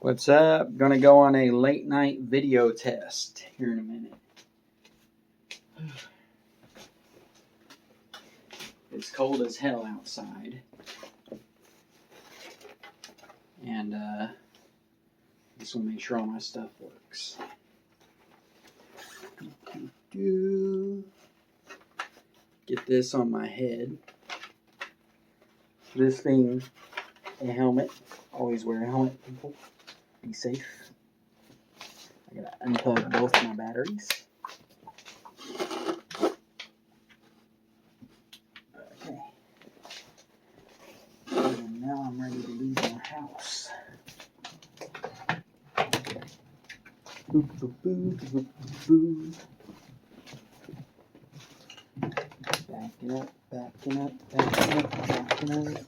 What's up? Gonna go on a late night video test here in a minute. It's cold as hell outside. And just want to make sure all my stuff works. Get this on my head. This thing, a helmet. Always wear a helmet, people. Be safe. I gotta unplug both my batteries. Okay. And now I'm ready to leave my house. Boop, boop, boop, boop, boop. Backing up, backing up, backing up, backing up.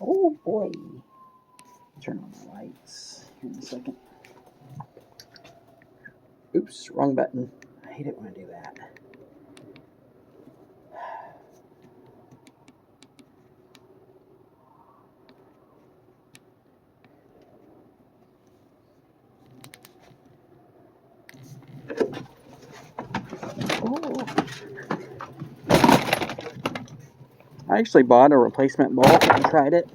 Oh boy. Turn on the lights here in a second. Oops, wrong button. I hate it when I do that. Oh. I actually bought a replacement bulb and tried it,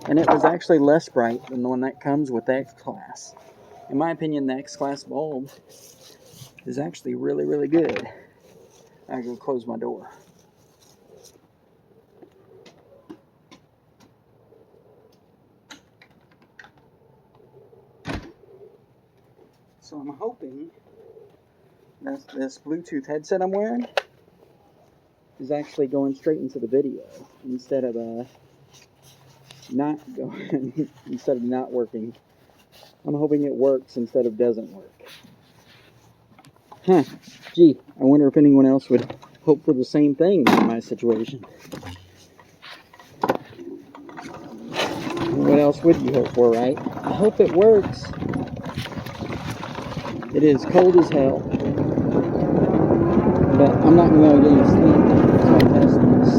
and it was actually less bright than the one that comes with the X-Class. In my opinion, the X-Class bulb is actually really, really good. I go close my door. So I'm hoping that this Bluetooth headset I'm wearing is actually going straight into the video instead of not going instead of not working. I'm hoping it works instead of doesn't work. Huh. Gee, I wonder if anyone else would hope for the same thing in my situation. What else would you hope for, right? I hope it works. It is cold as hell. But I'm not going to get any sleep until I test this.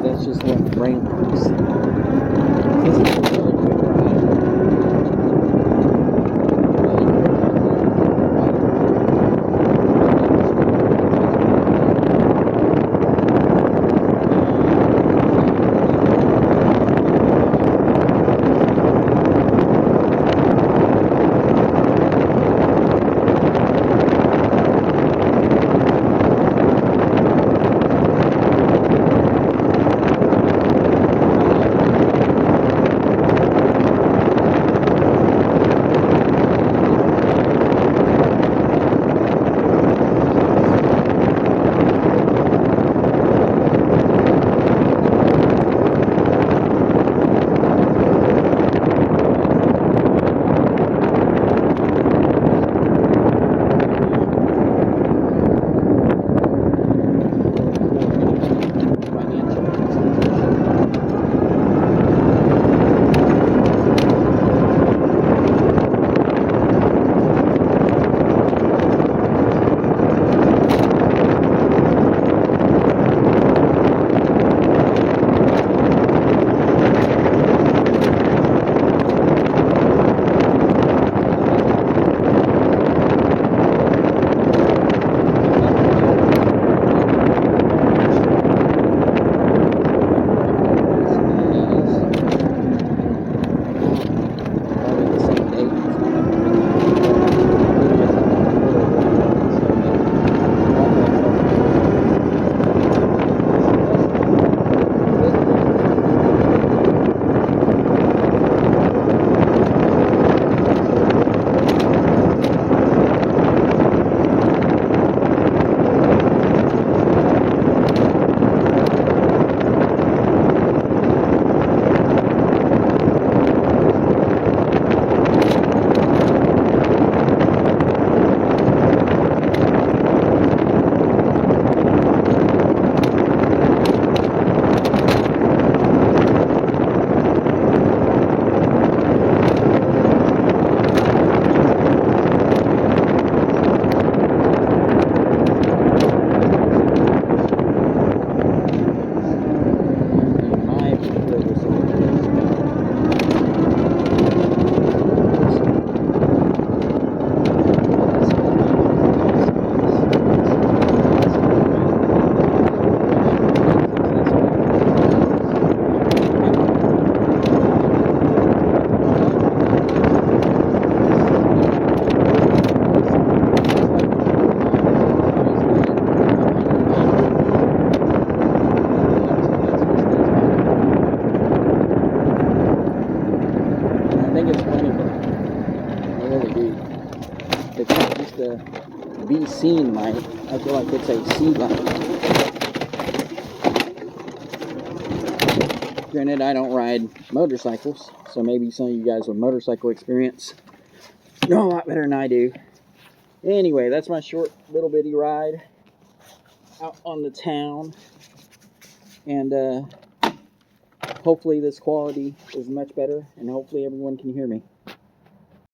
That's just what my brain works. This is a really quick ride. scene light. I feel like it's a sea light. Granted, I don't ride motorcycles, so maybe some of you guys with motorcycle experience know a lot better than I do. Anyway, that's my short little bitty ride out on the town. And hopefully this quality is much better, and hopefully everyone can hear me.